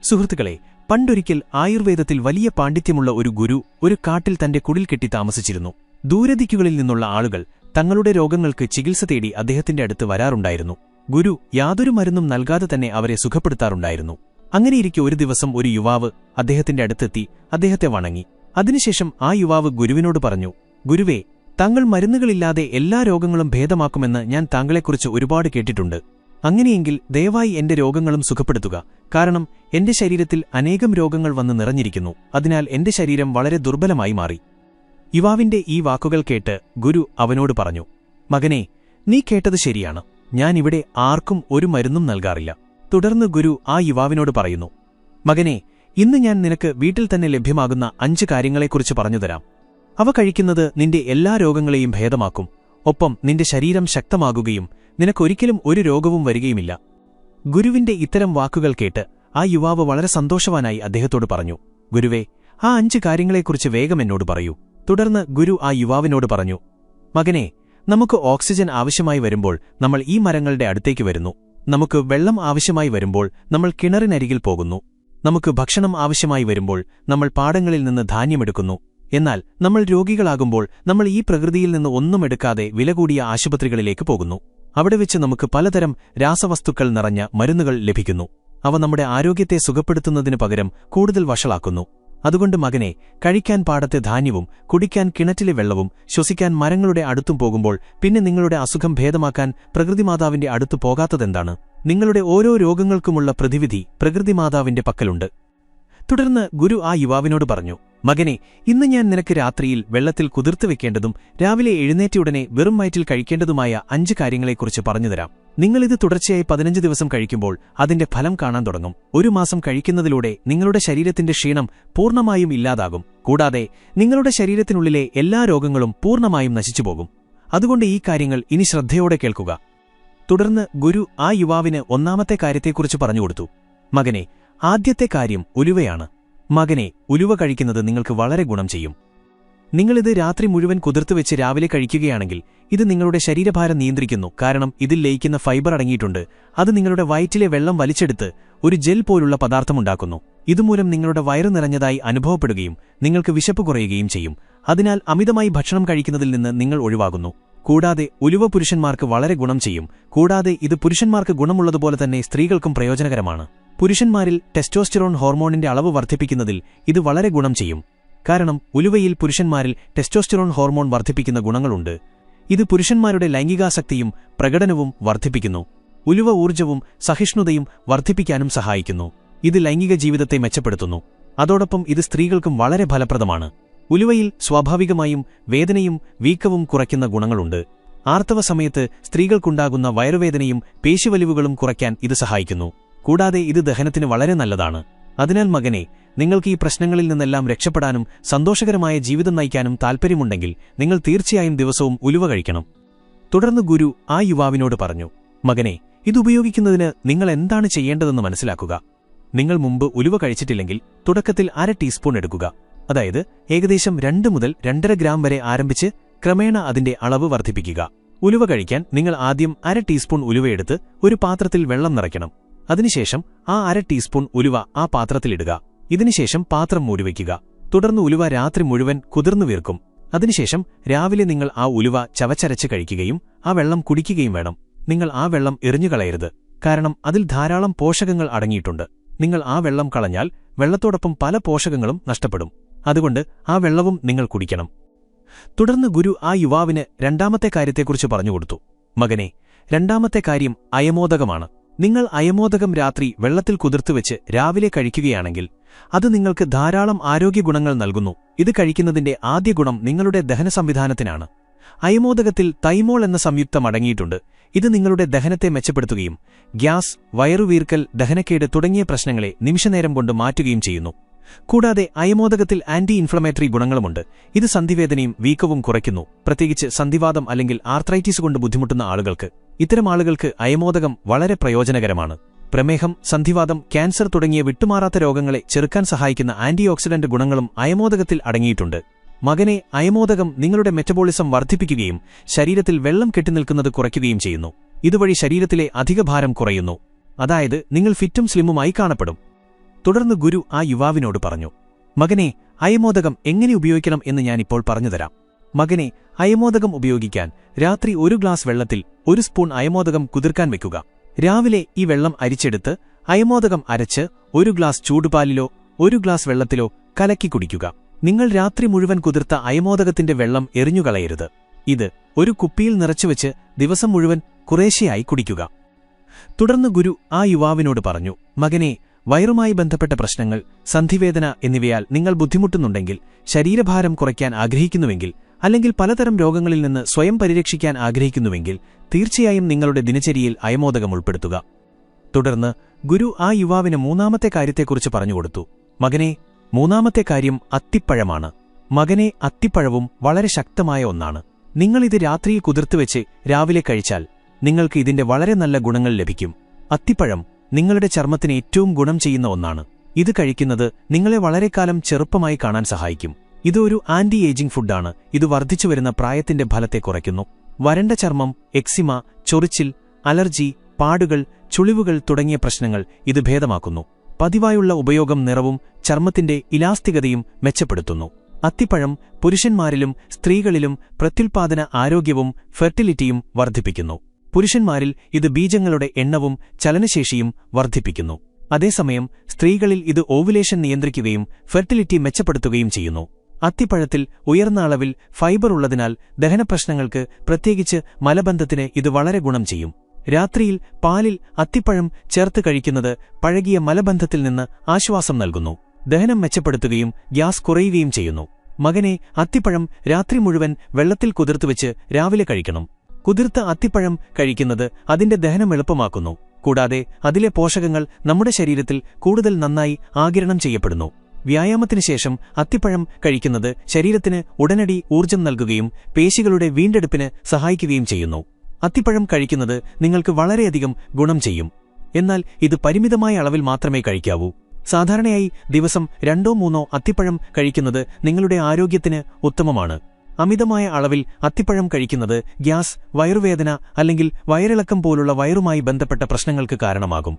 സുഹൃത്തുക്കളെ, പണ്ടൊരിക്കൽ ആയുർവേദത്തിൽ വലിയ പാണ്ഡിത്യമുള്ള ഒരു ഗുരു ഒരു കാട്ടിൽ തന്റെ കുടിൽ കെട്ടി താമസിച്ചിരുന്നു. ദൂരദിക്കുകളിൽ നിന്നുള്ള ആളുകൾ തങ്ങളുടെ രോഗങ്ങൾക്ക് ചികിത്സ തേടി അദ്ദേഹത്തിന്റെ അടുത്ത് വരാറുണ്ടായിരുന്നു. ഗുരു യാതൊരു മരുന്നും നൽകാതെ തന്നെ അവരെ സുഖപ്പെടുത്താറുണ്ടായിരുന്നു. അങ്ങനെയിരിക്കെ ഒരു ദിവസം ഒരു യുവാവ് അദ്ദേഹത്തിന്റെ അടുത്തെത്തി അദ്ദേഹത്തെ വണങ്ങി. അതിനുശേഷം ആ യുവാവ് ഗുരുവിനോട് പറഞ്ഞു, ഗുരുവേ, താങ്കൾ മരുന്നുകളില്ലാതെ എല്ലാ രോഗങ്ങളും ഭേദമാക്കുമെന്ന് ഞാൻ താങ്കളെക്കുറിച്ച് ഒരുപാട് കേട്ടിട്ടുണ്ട്. അങ്ങനെയെങ്കിൽ ദയവായി എന്റെ രോഗങ്ങളും സുഖപ്പെടുത്തുക. കാരണം എന്റെ ശരീരത്തിൽ അനേകം രോഗങ്ങൾ വന്ന് നിറഞ്ഞിരിക്കുന്നു. അതിനാൽ എന്റെ ശരീരം വളരെ ദുർബലമായി മാറി. യുവാവിന്റെ ഈ വാക്കുകൾ കേട്ട് ഗുരു അവനോട് പറഞ്ഞു, മകനേ, നീ കേട്ടത് ശരിയാണ്. ഞാൻ ഇവിടെ ആർക്കും ഒരു മരുന്നും നൽകാറില്ല. തുടർന്ന് ഗുരു ആ യുവാവിനോട് പറയുന്നു, മകനേ, ഇന്ന് ഞാൻ നിനക്ക് വീട്ടിൽ തന്നെ ലഭ്യമാകുന്ന 5 കാര്യങ്ങളെക്കുറിച്ച് പറഞ്ഞുതരാം. അവ കഴിക്കുന്നത് നിന്റെ എല്ലാ രോഗങ്ങളെയും ഭേദമാക്കും. ഒപ്പം നിന്റെ ശരീരം ശക്തമാകുകയും നിനക്കൊരിക്കലും ഒരു രോഗവും വരികയുമില്ല. ഗുരുവിന്റെ ഇത്തരം വാക്കുകൾ കേട്ട് ആ യുവാവ് വളരെ സന്തോഷവാനായി അദ്ദേഹത്തോട് പറഞ്ഞു, ഗുരുവേ, ആ 5 കാര്യങ്ങളെക്കുറിച്ച് വേഗം എന്നോട് പറയൂ. തുടർന്ന് ഗുരു ആ യുവാവിനോട് പറഞ്ഞു, മകനേ, നമുക്ക് ഓക്സിജൻ ആവശ്യമായി വരുമ്പോൾ നമ്മൾ ഈ മരങ്ങളുടെ അടുത്തേക്ക് വരുന്നു. നമുക്ക് വെള്ളം ആവശ്യമായി വരുമ്പോൾ നമ്മൾ കിണറിനരികിൽ പോകുന്നു. നമുക്ക് ഭക്ഷണം ആവശ്യമായി വരുമ്പോൾ നമ്മൾ പാടങ്ങളിൽ നിന്ന് ധാന്യമെടുക്കുന്നു. എന്നാൽ നമ്മൾ രോഗികളാകുമ്പോൾ നമ്മൾ ഈ പ്രകൃതിയിൽ നിന്ന് ഒന്നും എടുക്കാതെ വിലകൂടിയ ആശുപത്രികളിലേക്ക് പോകുന്നു. അവിടെ വെച്ച് നമുക്ക് പലതരം രാസവസ്തുക്കൾ നിറഞ്ഞ മരുന്നുകൾ ലഭിക്കുന്നു. അവ നമ്മുടെ ആരോഗ്യത്തെ സുഖപ്പെടുത്തുന്നതിനു പകരം കൂടുതൽ വഷളാക്കുന്നു. അതുകൊണ്ട് മകനെ, കഴിക്കാൻ പാടത്തെ ധാന്യവും കുടിക്കാൻ കിണറ്റിലെ വെള്ളവും ശ്വസിക്കാൻ മരങ്ങളുടെ അടുത്തും പോകുമ്പോൾ പിന്നെ നിങ്ങളുടെ അസുഖം ഭേദമാക്കാൻ പ്രകൃതിമാതാവിന്റെ അടുത്തു പോകാത്തതെന്താണ്? നിങ്ങളുടെ ഓരോ രോഗങ്ങൾക്കുമുള്ള പ്രതിവിധി പ്രകൃതിമാതാവിന്റെ പക്കലുണ്ട്. തുടർന്ന് ഗുരു ആ യുവാവിനോട് പറഞ്ഞു, മകനെ, ഇന്ന് ഞാൻ നിനക്ക് രാത്രിയിൽ വെള്ളത്തിൽ കുതിർത്തുവെക്കേണ്ടതും രാവിലെ എഴുന്നേറ്റയുടനെ വെറും വയറ്റിൽ കഴിക്കേണ്ടതുമായ 5 കാര്യങ്ങളെക്കുറിച്ച് പറഞ്ഞുതരാം. നിങ്ങളിത് തുടർച്ചയായി 15 ദിവസം കഴിക്കുമ്പോൾ അതിന്റെ ഫലം കാണാൻ തുടങ്ങും. 1 മാസം കഴിക്കുന്നതിലൂടെ നിങ്ങളുടെ ശരീരത്തിന്റെ ക്ഷീണം പൂർണ്ണമായും ഇല്ലാതാകും. കൂടാതെ നിങ്ങളുടെ ശരീരത്തിനുള്ളിലെ എല്ലാ രോഗങ്ങളും പൂർണ്ണമായും നശിച്ചുപോകും. അതുകൊണ്ട് ഈ കാര്യങ്ങൾ ഇനി ശ്രദ്ധയോടെ കേൾക്കുക. തുടർന്ന് ഗുരു ആ യുവാവിന് 1ാമത്തെ കാര്യത്തെക്കുറിച്ച് പറഞ്ഞുകൊടുത്തു. മകനെ, ആദ്യത്തെ കാര്യം ഉലുവയാണ്. മകനെ, ഉലുവ കഴിക്കുന്നത് നിങ്ങൾക്ക് വളരെ ഗുണം ചെയ്യും. നിങ്ങളിത് രാത്രി മുഴുവൻ കുതിർത്തുവെച്ച് രാവിലെ കഴിക്കുകയാണെങ്കിൽ ഇത് നിങ്ങളുടെ ശരീരഭാരം നിയന്ത്രിക്കുന്നു. കാരണം ഇതിൽ ലയിക്കുന്ന ഫൈബർ അടങ്ങിയിട്ടുണ്ട്. അത് നിങ്ങളുടെ വയറ്റിലെ വെള്ളം വലിച്ചെടുത്ത് ഒരു ജെൽ പോലുള്ള പദാർത്ഥമുണ്ടാക്കുന്നു. ഇതുമൂലം നിങ്ങളുടെ വയറ് നിറഞ്ഞതായി അനുഭവപ്പെടുകയും നിങ്ങൾക്ക് വിശപ്പ് കുറയുകയും ചെയ്യും. അതിനാൽ അമിതമായി ഭക്ഷണം കഴിക്കുന്നതിൽ നിന്ന് നിങ്ങൾ ഒഴിവാകുന്നു. കൂടാതെ ഉലുവ പുരുഷന്മാർക്ക് വളരെ ഗുണം ചെയ്യും. കൂടാതെ ഇത് പുരുഷന്മാർക്ക് ഗുണമുള്ളതുപോലെ തന്നെ സ്ത്രീകൾക്കും പ്രയോജനകരമാണ്. പുരുഷന്മാരിൽ ടെസ്റ്റോസ്റ്ററോൺ ഹോർമോണിന്റെ അളവ് വർദ്ധിപ്പിക്കുന്നതിൽ ഇത് വളരെ ഗുണം ചെയ്യും. കാരണം ഉലുവയിൽ പുരുഷന്മാരിൽ ടെസ്റ്റോസ്റ്ററോൺ ഹോർമോൺ വർദ്ധിപ്പിക്കുന്ന ഗുണങ്ങളുണ്ട്. ഇത് പുരുഷന്മാരുടെ ലൈംഗികാസക്തിയും പ്രകടനവും വർദ്ധിപ്പിക്കുന്നു. ഉലുവ ഊർജ്ജവും സഹിഷ്ണുതയും വർദ്ധിപ്പിക്കാനും സഹായിക്കുന്നു. ഇത് ലൈംഗിക ജീവിതത്തെ മെച്ചപ്പെടുത്തുന്നു. അതോടൊപ്പം ഇത് സ്ത്രീകൾക്കും വളരെ ഫലപ്രദമാണ്. ഉലുവയിൽ സ്വാഭാവികമായും വേദനയും വീക്കവും കുറയ്ക്കുന്ന ഗുണങ്ങളുണ്ട്. ആർത്തവ സമയത്ത് സ്ത്രീകൾക്കുണ്ടാകുന്ന വയറുവേദനയും പേശിവലിവുകളും കുറയ്ക്കാൻ ഇത് സഹായിക്കുന്നു. കൂടാതെ ഇത് ദഹനത്തിന് വളരെ നല്ലതാണ്. അതിനാൽ മകനെ, നിങ്ങൾക്ക് ഈ പ്രശ്നങ്ങളിൽ നിന്നെല്ലാം രക്ഷപ്പെടാനും സന്തോഷകരമായ ജീവിതം നയിക്കാനും താൽപ്പര്യമുണ്ടെങ്കിൽ നിങ്ങൾ തീർച്ചയായും ദിവസവും ഉലുവ കഴിക്കണം. തുടർന്ന് ഗുരു ആ യുവാവിനോട് പറഞ്ഞു, മകനെ, ഇതുപയോഗിക്കുന്നതിന് നിങ്ങൾ എന്താണ് ചെയ്യേണ്ടതെന്ന് മനസ്സിലാക്കുക. നിങ്ങൾ മുമ്പ് ഉലുവ കഴിച്ചിട്ടില്ലെങ്കിൽ തുടക്കത്തിൽ 1/2 ടീസ്പൂൺ എടുക്കുക. അതായത് ഏകദേശം 2 മുതൽ 2.5 ഗ്രാം വരെ ആരംഭിച്ച് ക്രമേണ അതിന്റെ അളവ് വർദ്ധിപ്പിക്കുക. ഉലുവ കഴിക്കാൻ നിങ്ങൾ ആദ്യം 1/2 ടീസ്പൂൺ ഉലുവയെടുത്ത് ഒരു പാത്രത്തിൽ വെള്ളം നിറയ്ക്കണം. അതിനുശേഷം ആ 1/2 ടീസ്പൂൺ ഉലുവ ആ പാത്രത്തിലിടുക. ഇതിനുശേഷം പാത്രം മൂടിവയ്ക്കുക. തുടർന്ന് ഉലുവ രാത്രി മുഴുവൻ കുതിർന്നു വീർക്കും. അതിനുശേഷം രാവിലെ നിങ്ങൾ ആ ഉലുവ ചവച്ചരച്ച് കഴിക്കുകയും ആ വെള്ളം കുടിക്കുകയും വേണം. നിങ്ങൾ ആ വെള്ളം എറിഞ്ഞുകളയരുത്, കാരണം അതിൽ ധാരാളം പോഷകങ്ങൾ അടങ്ങിയിട്ടുണ്ട്. നിങ്ങൾ ആ വെള്ളം കളഞ്ഞാൽ വെള്ളത്തോടൊപ്പം പല പോഷകങ്ങളും നഷ്ടപ്പെടും. അതുകൊണ്ട് ആ വെള്ളവും നിങ്ങൾ കുടിക്കണം. തുടർന്ന് ഗുരു ആ യുവാവിന് രണ്ടാമത്തെ കാര്യത്തെക്കുറിച്ച് പറഞ്ഞുകൊടുത്തു. മകനെ, രണ്ടാമത്തെ കാര്യം അയമോദകമാണ്. നിങ്ങൾ അയമോദകം രാത്രി വെള്ളത്തിൽ കുതിർത്തുവെച്ച് രാവിലെ കഴിക്കുകയാണെങ്കിൽ അത് നിങ്ങൾക്ക് ധാരാളം ആരോഗ്യഗുണങ്ങൾ നൽകുന്നു. ഇത് കഴിക്കുന്നതിന്റെ ആദ്യ ഗുണം നിങ്ങളുടെ ദഹന സംവിധാനത്തിനാണ്. അയമോദകത്തിൽ തൈമോൾ എന്ന സംയുക്തം അടങ്ങിയിട്ടുണ്ട്. ഇത് നിങ്ങളുടെ ദഹനത്തെ മെച്ചപ്പെടുത്തുകയും ഗ്യാസ്, വയറുവീർക്കൽ, ദഹനക്കേട് തുടങ്ങിയ പ്രശ്നങ്ങളെ നിമിഷനേരം കൊണ്ട് മാറ്റുകയും ചെയ്യുന്നു. കൂടാതെ അയമോദകത്തിൽ ആന്റി ഇൻഫ്ലമേറ്ററി ഗുണങ്ങളുമുണ്ട്. ഇത് സന്ധിവേദനയും വീക്കവും കുറയ്ക്കുന്നു, പ്രത്യേകിച്ച് സന്ധിവാതം അല്ലെങ്കിൽ ആർത്രൈറ്റിസ് കൊണ്ട് ബുദ്ധിമുട്ടുന്ന ആളുകൾക്ക്. ഇത്തരം ആളുകൾക്ക് അയമോദകം വളരെ പ്രയോജനകരമാണ്. പ്രമേഹം, സന്ധിവാതം, ക്യാൻസർ തുടങ്ങിയ വിട്ടുമാറാത്ത രോഗങ്ങളെ ചെറുക്കാൻ സഹായിക്കുന്ന ആന്റിഓക്സിഡന്റ് ഗുണങ്ങളും അയമോദകത്തിൽ അടങ്ങിയിട്ടുണ്ട്. മകനെ, അയമോദകം നിങ്ങളുടെ മെറ്റബോളിസം വർദ്ധിപ്പിക്കുകയും ശരീരത്തിൽ വെള്ളം കെട്ടിനിൽക്കുന്നത് കുറയ്ക്കുകയും ചെയ്യുന്നു. ഇതുവഴി ശരീരത്തിലെ അധികഭാരം കുറയുന്നു. അതായത് നിങ്ങൾ ഫിറ്റും സ്ലിമ്മുമായി കാണപ്പെടും. തുടർന്ന് ഗുരു ആ യുവാവിനോട് പറഞ്ഞു, മകനെ, അയമോദകം എങ്ങനെ ഉപയോഗിക്കണം എന്ന് ഞാനിപ്പോൾ പറഞ്ഞുതരാം. മകനെ, അയമോദകം ഉപയോഗിക്കാൻ രാത്രി 1 ഗ്ലാസ് വെള്ളത്തിൽ 1 സ്പൂൺ അയമോദകം കുതിർക്കാൻ വെക്കുക. രാവിലെ ഈ വെള്ളം അരിച്ചെടുത്ത് അയമോദകം അരച്ച് 1 ഗ്ലാസ് ചൂടുപാലിലോ 1 ഗ്ലാസ് വെള്ളത്തിലോ കലക്കി കുടിക്കുക. നിങ്ങൾ രാത്രി മുഴുവൻ കുതിർത്ത അയമോദകത്തിന്റെ വെള്ളം എറിഞ്ഞുകളയരുത്. ഇത് ഒരു കുപ്പിയിൽ നിറച്ചുവെച്ച് ദിവസം മുഴുവൻ കുറേശ്ശെയായി കുടിക്കുക. തുടർന്ന് ഗുരു ആ യുവാവിനോട് പറഞ്ഞു, മകനെ, വയറുമായി ബന്ധപ്പെട്ട പ്രശ്നങ്ങൾ, സന്ധിവേദന എന്നിവയാൽ നിങ്ങൾ ബുദ്ധിമുട്ടുന്നുണ്ടെങ്കിൽ, ശരീരഭാരം കുറയ്ക്കാൻ ആഗ്രഹിക്കുന്നുവെങ്കിൽ, അല്ലെങ്കിൽ പലതരം രോഗങ്ങളിൽ നിന്ന് സ്വയം പരിരക്ഷിക്കാൻ ആഗ്രഹിക്കുന്നുവെങ്കിൽ തീർച്ചയായും നിങ്ങളുടെ ദിനചര്യയിൽ അയമോദകം ഉൾപ്പെടുത്തുക. തുടർന്ന് ഗുരു ആ യുവാവിന് മൂന്നാമത്തെ കാര്യത്തെക്കുറിച്ച് പറഞ്ഞുകൊടുത്തു. മകനെ, മൂന്നാമത്തെ കാര്യം അത്തിപ്പഴമാണ്. മകനെ, അത്തിപ്പഴവും വളരെ ശക്തമായ ഒന്നാണ്. നിങ്ങളിത് രാത്രിയിൽ കുതിർത്തുവെച്ച് രാവിലെ കഴിച്ചാൽ നിങ്ങൾക്ക് ഇതിന്റെ വളരെ നല്ല ഗുണങ്ങൾ ലഭിക്കും. അത്തിപ്പഴം നിങ്ങളുടെ ചർമ്മത്തിന് ഏറ്റവും ഗുണം ചെയ്യുന്ന ഒന്നാണ്. ഇത് കഴിക്കുന്നത് നിങ്ങളെ വളരെക്കാലം ചെറുപ്പമായി കാണാൻ സഹായിക്കും. ഇത് ഒരു ആന്റി ഏജിംഗ് ഫുഡാണ്. ഇത് വർദ്ധിച്ചുവരുന്ന പ്രായത്തിന്റെ ഫലത്തെ കുറയ്ക്കുന്നു. വരണ്ട ചർമ്മം, എക്സിമ, ചൊറിച്ചിൽ, അലർജി, പാടുകൾ, ചുളിവുകൾ തുടങ്ങിയ പ്രശ്നങ്ങൾ ഇത് ഭേദമാക്കുന്നു. പതിവായുള്ള ഉപയോഗം നിറവും ചർമ്മത്തിന്റെ ഇലാസ്തികതയും മെച്ചപ്പെടുത്തുന്നു. അത്തിപ്പഴം പുരുഷന്മാരിലും സ്ത്രീകളിലും പ്രത്യുൽപാദന ആരോഗ്യവും ഫെർട്ടിലിറ്റിയും വർദ്ധിപ്പിക്കുന്നു. പുരുഷന്മാരിൽ ഇത് ബീജങ്ങളുടെ എണ്ണവും ചലനശേഷിയും വർദ്ധിപ്പിക്കുന്നു. അതേസമയം സ്ത്രീകളിൽ ഇത് ഓവുലേഷൻ നിയന്ത്രിക്കുകയും ഫെർട്ടിലിറ്റി മെച്ചപ്പെടുത്തുകയും ചെയ്യുന്നു. അത്തിപ്പഴത്തിൽ ഉയർന്ന അളവിൽ ഫൈബർ ഉള്ളതിനാൽ ദഹനപ്രശ്നങ്ങൾക്ക്, പ്രത്യേകിച്ച് മലബന്ധത്തിന് ഇത് വളരെ ഗുണം ചെയ്യും. രാത്രിയിൽ പാലിൽ അത്തിപ്പഴം ചേർത്ത് കഴിക്കുന്നത് പഴകിയ മലബന്ധത്തിൽ നിന്ന് ആശ്വാസം നൽകുന്നു, ദഹനം മെച്ചപ്പെടുത്തുകയും ഗ്യാസ് കുറയുകയും ചെയ്യുന്നു. മകനെ, അത്തിപ്പഴം രാത്രി മുഴുവൻ വെള്ളത്തിൽ കുതിർത്തുവെച്ച് രാവിലെ കഴിക്കണം. കുതിർത്ത അത്തിപ്പഴം കഴിക്കുന്നത് അതിന്റെ ദഹനം എളുപ്പമാക്കുന്നു. കൂടാതെ അതിലെ പോഷകങ്ങൾ നമ്മുടെ ശരീരത്തിൽ കൂടുതൽ നന്നായി ആഗിരണം ചെയ്യപ്പെടുന്നു. വ്യായാമത്തിനു ശേഷം അത്തിപ്പഴം കഴിക്കുന്നത് ശരീരത്തിന് ഉടനടി ഊർജ്ജം നൽകുകയും പേശികളുടെ വീണ്ടെടുപ്പിന് സഹായിക്കുകയും ചെയ്യുന്നു. അത്തിപ്പഴം കഴിക്കുന്നത് നിങ്ങൾക്ക് വളരെയധികം ഗുണം ചെയ്യും. എന്നാൽ ഇത് പരിമിതമായ അളവിൽ മാത്രമേ കഴിക്കാവൂ. സാധാരണയായി ദിവസം 2-3 അത്തിപ്പഴം കഴിക്കുന്നത് നിങ്ങളുടെ ആരോഗ്യത്തിന് ഉത്തമമാണ്. അമിതമായ അളവിൽ അത്തിപ്പഴം കഴിക്കുന്നത് ഗ്യാസ്, വയറുവേദന അല്ലെങ്കിൽ വയറിളക്കം പോലുള്ള വയറുമായി ബന്ധപ്പെട്ട പ്രശ്നങ്ങൾക്ക് കാരണമാകും.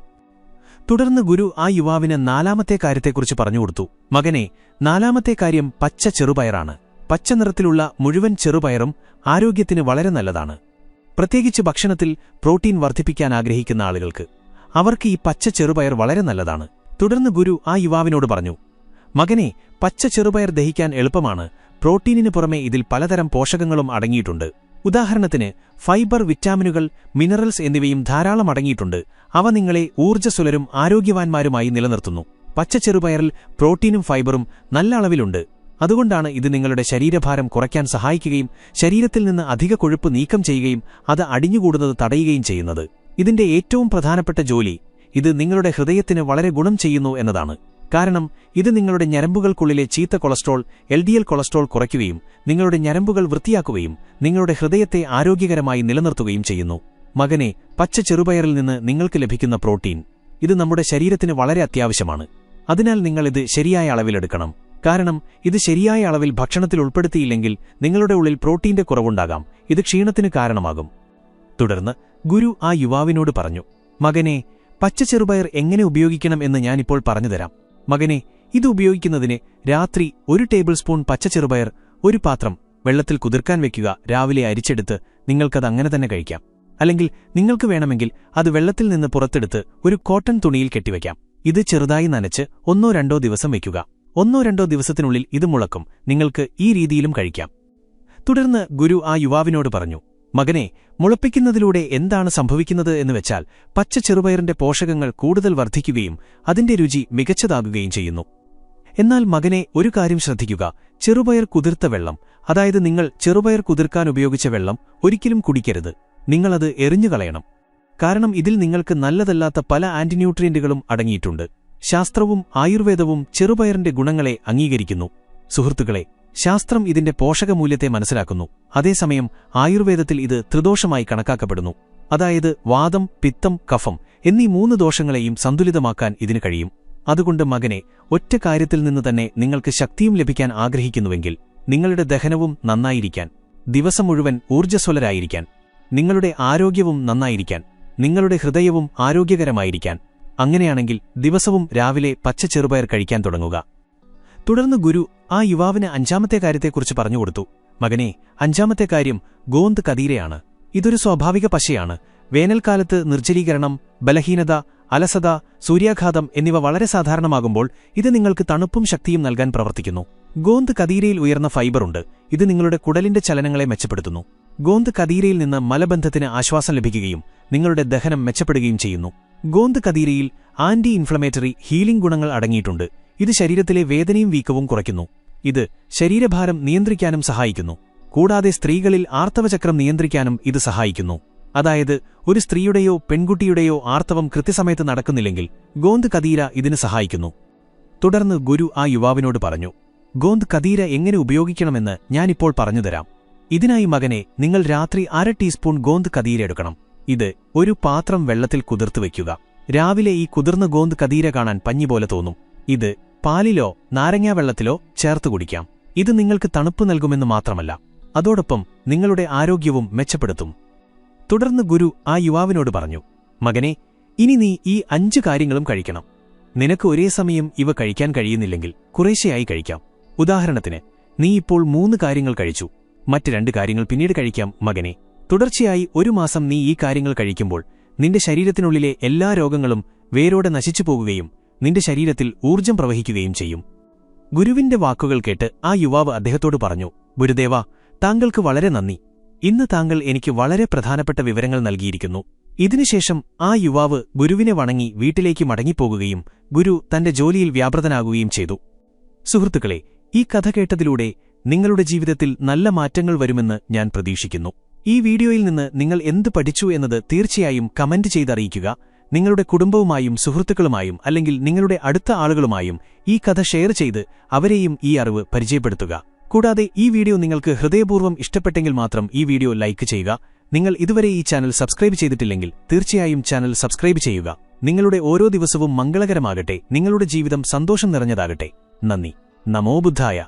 തുടർന്ന് ഗുരു ആ യുവാവിന് 4ാമത്തെ കാര്യത്തെക്കുറിച്ച് പറഞ്ഞുകൊടുത്തു. മകനെ, 4ാമത്തെ കാര്യം പച്ച ചെറുപയറാണ്. പച്ച നിറത്തിലുള്ള മുഴുവൻ ചെറുപയറും ആരോഗ്യത്തിന് വളരെ നല്ലതാണ്. പ്രത്യേകിച്ച് ഭക്ഷണത്തിൽ പ്രോട്ടീൻ വർദ്ധിപ്പിക്കാൻ ആഗ്രഹിക്കുന്ന ആളുകൾക്ക് അവർക്ക് ഈ പച്ച ചെറുപയർ വളരെ നല്ലതാണ്. തുടർന്ന് ഗുരു ആ യുവാവിനോട് പറഞ്ഞു, മകനെ, പച്ച ചെറുപയർ ദഹിക്കാൻ എളുപ്പമാണ്. പ്രോട്ടീനിന് പുറമെ ഇതിൽ പലതരം പോഷകങ്ങളും അടങ്ങിയിട്ടുണ്ട്. ഉദാഹരണത്തിന് ഫൈബർ, വിറ്റാമിനുകൾ, മിനറൽസ് എന്നിവയും ധാരാളം അടങ്ങിയിട്ടുണ്ട്. അവ നിങ്ങളെ ഊർജ്ജസ്വലരും ആരോഗ്യവാന്മാരുമായി നിലനിർത്തുന്നു. പച്ച ചെറുപയറിൽ പ്രോട്ടീനും ഫൈബറും നല്ല അളവിലുണ്ട്. അതുകൊണ്ടാണ് ഇത് നിങ്ങളുടെ ശരീരഭാരം കുറയ്ക്കാൻ സഹായിക്കുകയും ശരീരത്തിൽ നിന്ന് അധിക കൊഴുപ്പ് നീക്കം ചെയ്യുകയും അത് അടിഞ്ഞുകൂടുന്നത് തടയുകയും ചെയ്യുന്നത്. ഇതിന്റെ ഏറ്റവും പ്രധാനപ്പെട്ട ജോലി ഇത് നിങ്ങളുടെ ഹൃദയത്തിന് വളരെ ഗുണം ചെയ്യുന്നു എന്നതാണ്. കാരണം ഇത് നിങ്ങളുടെ ഞരമ്പുകൾക്കുള്ളിലെ ചീത്ത കൊളസ്ട്രോൾ, LDL കൊളസ്ട്രോൾ കുറയ്ക്കുകയും നിങ്ങളുടെ ഞരമ്പുകൾ വൃത്തിയാക്കുകയും നിങ്ങളുടെ ഹൃദയത്തെ ആരോഗ്യകരമായി നിലനിർത്തുകയും ചെയ്യുന്നു. മകനെ, പച്ച ചെറുപയറിൽ നിന്ന് നിങ്ങൾക്ക് ലഭിക്കുന്ന പ്രോട്ടീൻ ഇത് നമ്മുടെ ശരീരത്തിന് വളരെ അത്യാവശ്യമാണ്. അതിനാൽ നിങ്ങളിത് ശരിയായ അളവിലെടുക്കണം. കാരണം ഇത് ശരിയായ അളവിൽ ഭക്ഷണത്തിൽ ഉൾപ്പെടുത്തിയില്ലെങ്കിൽ നിങ്ങളുടെ ഉള്ളിൽ പ്രോട്ടീന്റെ കുറവുണ്ടാകാം. ഇത് ക്ഷീണത്തിന് കാരണമാകും. തുടർന്ന് ഗുരു ആ യുവാവിനോട് പറഞ്ഞു, മകനെ, പച്ച ചെറുപയർ എങ്ങനെ ഉപയോഗിക്കണം എന്ന് ഞാനിപ്പോൾ പറഞ്ഞുതരാം. മകനെ, ഇത് ഉപയോഗിക്കുന്നതിന് രാത്രി 1 ടേബിൾ സ്പൂൺ പച്ച ചെറുപയർ ഒരു പാത്രം വെള്ളത്തിൽ കുതിർക്കാൻ വെക്കുക. രാവിലെ അരിച്ചെടുത്ത് നിങ്ങൾക്കത് അങ്ങനെ തന്നെ കഴിക്കാം. അല്ലെങ്കിൽ നിങ്ങൾക്ക് വേണമെങ്കിൽ അത് വെള്ളത്തിൽ നിന്ന് പുറത്തെടുത്ത് ഒരു കോട്ടൺ തുണിയിൽ കെട്ടിവയ്ക്കാം. ഇത് ചെറുതായി നനച്ച് 1-2 ദിവസം വയ്ക്കുക. 1-2 ദിവസത്തിനുള്ളിൽ ഇത് മുളക്കും. നിങ്ങൾക്ക് ഈ രീതിയിലും കഴിക്കാം. തുടർന്ന് ഗുരു ആ യുവാവിനോട് പറഞ്ഞു, മകനെ, മുളപ്പിക്കുന്നതിലൂടെ എന്താണ് സംഭവിക്കുന്നത് എന്നുവെച്ചാൽ പച്ച ചെറുപയറിന്റെ പോഷകങ്ങൾ കൂടുതൽ വർദ്ധിക്കുകയും അതിന്റെ രുചി മികച്ചതാകുകയും ചെയ്യുന്നു. എന്നാൽ മകനെ, ഒരു കാര്യം ശ്രദ്ധിക്കുക. ചെറുപയർ കുതിർത്ത വെള്ളം, അതായത് നിങ്ങൾ ചെറുപയർ കുതിർക്കാൻ ഉപയോഗിച്ച വെള്ളം ഒരിക്കലും കുടിക്കരുത്. നിങ്ങളത് എറിഞ്ഞുകളയണം. കാരണം ഇതിൽ നിങ്ങൾക്ക് നല്ലതല്ലാത്ത പല ആന്റിന്യൂട്രിയന്റുകളും അടങ്ങിയിട്ടുണ്ട്. ശാസ്ത്രവും ആയുർവേദവും ചെറുപയറിന്റെ ഗുണങ്ങളെ അംഗീകരിക്കുന്നു. സുഹൃത്തുക്കളെ, ശാസ്ത്രം ഇതിന്റെ പോഷകമൂല്യത്തെ മനസ്സിലാക്കുന്നു. അതേസമയം ആയുർവേദത്തിൽ ഇത് ത്രിദോഷമായി കണക്കാക്കപ്പെടുന്നു. അതായത് വാതം, പിത്തം, കഫം എന്നീ 3 ദോഷങ്ങളെയും സന്തുലിതമാക്കാൻ ഇതിന് കഴിയും. അതുകൊണ്ട് മകനെ, ഒറ്റ കാര്യത്തിൽ നിന്ന് തന്നെ നിങ്ങൾക്ക് ശക്തിയും ലഭിക്കാൻ ആഗ്രഹിക്കുന്നുവെങ്കിൽ നിങ്ങളുടെ ദഹനവും നന്നായിരിക്കാൻ, ദിവസം മുഴുവൻ ഊർജ്ജസ്വലരായിരിക്കാൻ, നിങ്ങളുടെ ആരോഗ്യവും നന്നായിരിക്കാൻ, നിങ്ങളുടെ ഹൃദയവും ആരോഗ്യകരമായിരിക്കാൻ, അങ്ങനെയാണെങ്കിൽ ദിവസവും രാവിലെ പച്ച ചെറുപയർ കഴിക്കാൻ തുടങ്ങുക. തുടർന്ന് ഗുരു ആ യുവാവിന് 5ാമത്തെ കാര്യത്തെക്കുറിച്ച് പറഞ്ഞുകൊടുത്തു. മകനെ, 5ാമത്തെ കാര്യം ഗോന്ത് കതീരയാണ്. ഇതൊരു സ്വാഭാവിക പശയാണ്. വേനൽക്കാലത്ത് നിർജ്ജലീകരണം, ബലഹീനത, അലസത, സൂര്യാഘാതം എന്നിവ വളരെ സാധാരണമാകുമ്പോൾ ഇത് നിങ്ങൾക്ക് തണുപ്പും ശക്തിയും നൽകാൻ പ്രവർത്തിക്കുന്നു. ഗോന്ത് കതീരയിൽ ഉയർന്ന ഫൈബറുണ്ട്. ഇത് നിങ്ങളുടെ കുടലിന്റെ ചലനങ്ങളെ മെച്ചപ്പെടുത്തുന്നു. ഗോന്ത് കതീരയിൽ നിന്ന് മലബന്ധത്തിന് ആശ്വാസം ലഭിക്കുകയും നിങ്ങളുടെ ദഹനം മെച്ചപ്പെടുകയും ചെയ്യുന്നു. ഗോന്ത് കതീരയിൽ ആന്റി ഇൻഫ്ലമേറ്ററി, ഹീലിംഗ് ഗുണങ്ങൾ അടങ്ങിയിട്ടുണ്ട്. ഇത് ശരീരത്തിലെ വേദനയും വീക്കവും കുറയ്ക്കുന്നു. ഇത് ശരീരഭാരം നിയന്ത്രിക്കാനും സഹായിക്കുന്നു. കൂടാതെ സ്ത്രീകളിൽ ആർത്തവചക്രം നിയന്ത്രിക്കാനും ഇത് സഹായിക്കുന്നു. അതായത് ഒരു സ്ത്രീയുടെയോ പെൺകുട്ടിയുടെയോ ആർത്തവം കൃത്യസമയത്ത് നടക്കുന്നില്ലെങ്കിൽ ഗോന്ത് കതീര ഇതിന് സഹായിക്കുന്നു. തുടർന്ന് ഗുരു ആ യുവാവിനോട് പറഞ്ഞു, ഗോന്ത് കതീര എങ്ങനെ ഉപയോഗിക്കണമെന്ന് ഞാനിപ്പോൾ പറഞ്ഞുതരാം. ഇതിനായി മകനെ, നിങ്ങൾ രാത്രി 1/2 ടീസ്പൂൺ ഗോന്ത് കതീര എടുക്കണം. ഇത് ഒരു പാത്രം വെള്ളത്തിൽ കുതിർത്ത് വയ്ക്കുക. രാവിലെ ഈ കുതിർന്ന ഗോന്ത് കതീര കാണാൻ പഞ്ഞി പോലെ തോന്നും. ഇത് പാലിലോ നാരങ്ങാവെള്ളത്തിലോ ചേർത്ത് കുടിക്കാം. ഇത് നിങ്ങൾക്ക് തണുപ്പ് നൽകുമെന്ന് മാത്രമല്ല, അതോടൊപ്പം നിങ്ങളുടെ ആരോഗ്യവും മെച്ചപ്പെടുത്തും. തുടർന്ന് ഗുരു ആ യുവാവിനോട് പറഞ്ഞു, മകനെ, ഇനി നീ ഈ 5 കാര്യങ്ങളും കഴിക്കണം. നിനക്ക് ഒരേ സമയം ഇവ കഴിക്കാൻ കഴിയുന്നില്ലെങ്കിൽ കുറേശ്ശെയായി കഴിക്കാം. ഉദാഹരണത്തിന്, നീ ഇപ്പോൾ 3 കാര്യങ്ങൾ കഴിച്ചു. മറ്റ് 2 കാര്യങ്ങൾ പിന്നീട് കഴിക്കാം. മകനെ, തുടർച്ചയായി 1 മാസം നീ ഈ കാര്യങ്ങൾ കഴിക്കുമ്പോൾ നിന്റെ ശരീരത്തിനുള്ളിലെ എല്ലാ രോഗങ്ങളും വേരോടെ നശിച്ചുപോകുകയും നിന്റെ ശരീരത്തിൽ ഊർജ്ജം പ്രവഹിക്കുകയും ചെയ്യും. ഗുരുവിന്റെ വാക്കുകൾ കേട്ട് ആ യുവാവ് അദ്ദേഹത്തോട് പറഞ്ഞു, ഗുരുദേവ, താങ്കൾക്ക് വളരെ നന്ദി. ഇന്ന് താങ്കൾ എനിക്ക് വളരെ പ്രധാനപ്പെട്ട വിവരങ്ങൾ നൽകിയിരിക്കുന്നു. ഇതിനുശേഷം ആ യുവാവ് ഗുരുവിനെ വണങ്ങി വീട്ടിലേക്ക് മടങ്ങിപ്പോകുകയും ഗുരു തന്റെ ജോലിയിൽ വ്യാപൃതനാകുകയും ചെയ്തു. സുഹൃത്തുക്കളെ, ഈ കഥ കേട്ടതിലൂടെ നിങ്ങളുടെ ജീവിതത്തിൽ നല്ല മാറ്റങ്ങൾ വരുമെന്ന് ഞാൻ പ്രതീക്ഷിക്കുന്നു. ഈ വീഡിയോയിൽ നിന്ന് നിങ്ങൾ എന്ത് പഠിച്ചു എന്നത് തീർച്ചയായും കമന്റ് ചെയ്തറിയിക്കുക. നിങ്ങളുടെ കുടുംബവുമായും സുഹൃത്തുക്കളുമായും അല്ലെങ്കിൽ നിങ്ങളുടെ അടുത്ത ആളുകളുമായും ഈ കഥ ഷെയർ ചെയ്ത് അവരെയും ഈ അറിവ് പരിചയപ്പെടുത്തുക. കൂടാതെ ഈ വീഡിയോ നിങ്ങൾക്ക് ഹൃദയപൂർവ്വം ഇഷ്ടപ്പെട്ടെങ്കിൽ മാത്രം ഈ വീഡിയോ ലൈക്ക് ചെയ്യുക. നിങ്ങൾ ഇതുവരെ ഈ ചാനൽ സബ്സ്ക്രൈബ് ചെയ്തിട്ടില്ലെങ്കിൽ തീർച്ചയായും ചാനൽ സബ്സ്ക്രൈബ് ചെയ്യുക. നിങ്ങളുടെ ഓരോ ദിവസവും മംഗളകരമാകട്ടെ. നിങ്ങളുടെ ജീവിതം സന്തോഷം നിറഞ്ഞതാകട്ടെ. നന്ദി. നമോ ബുദ്ധായ.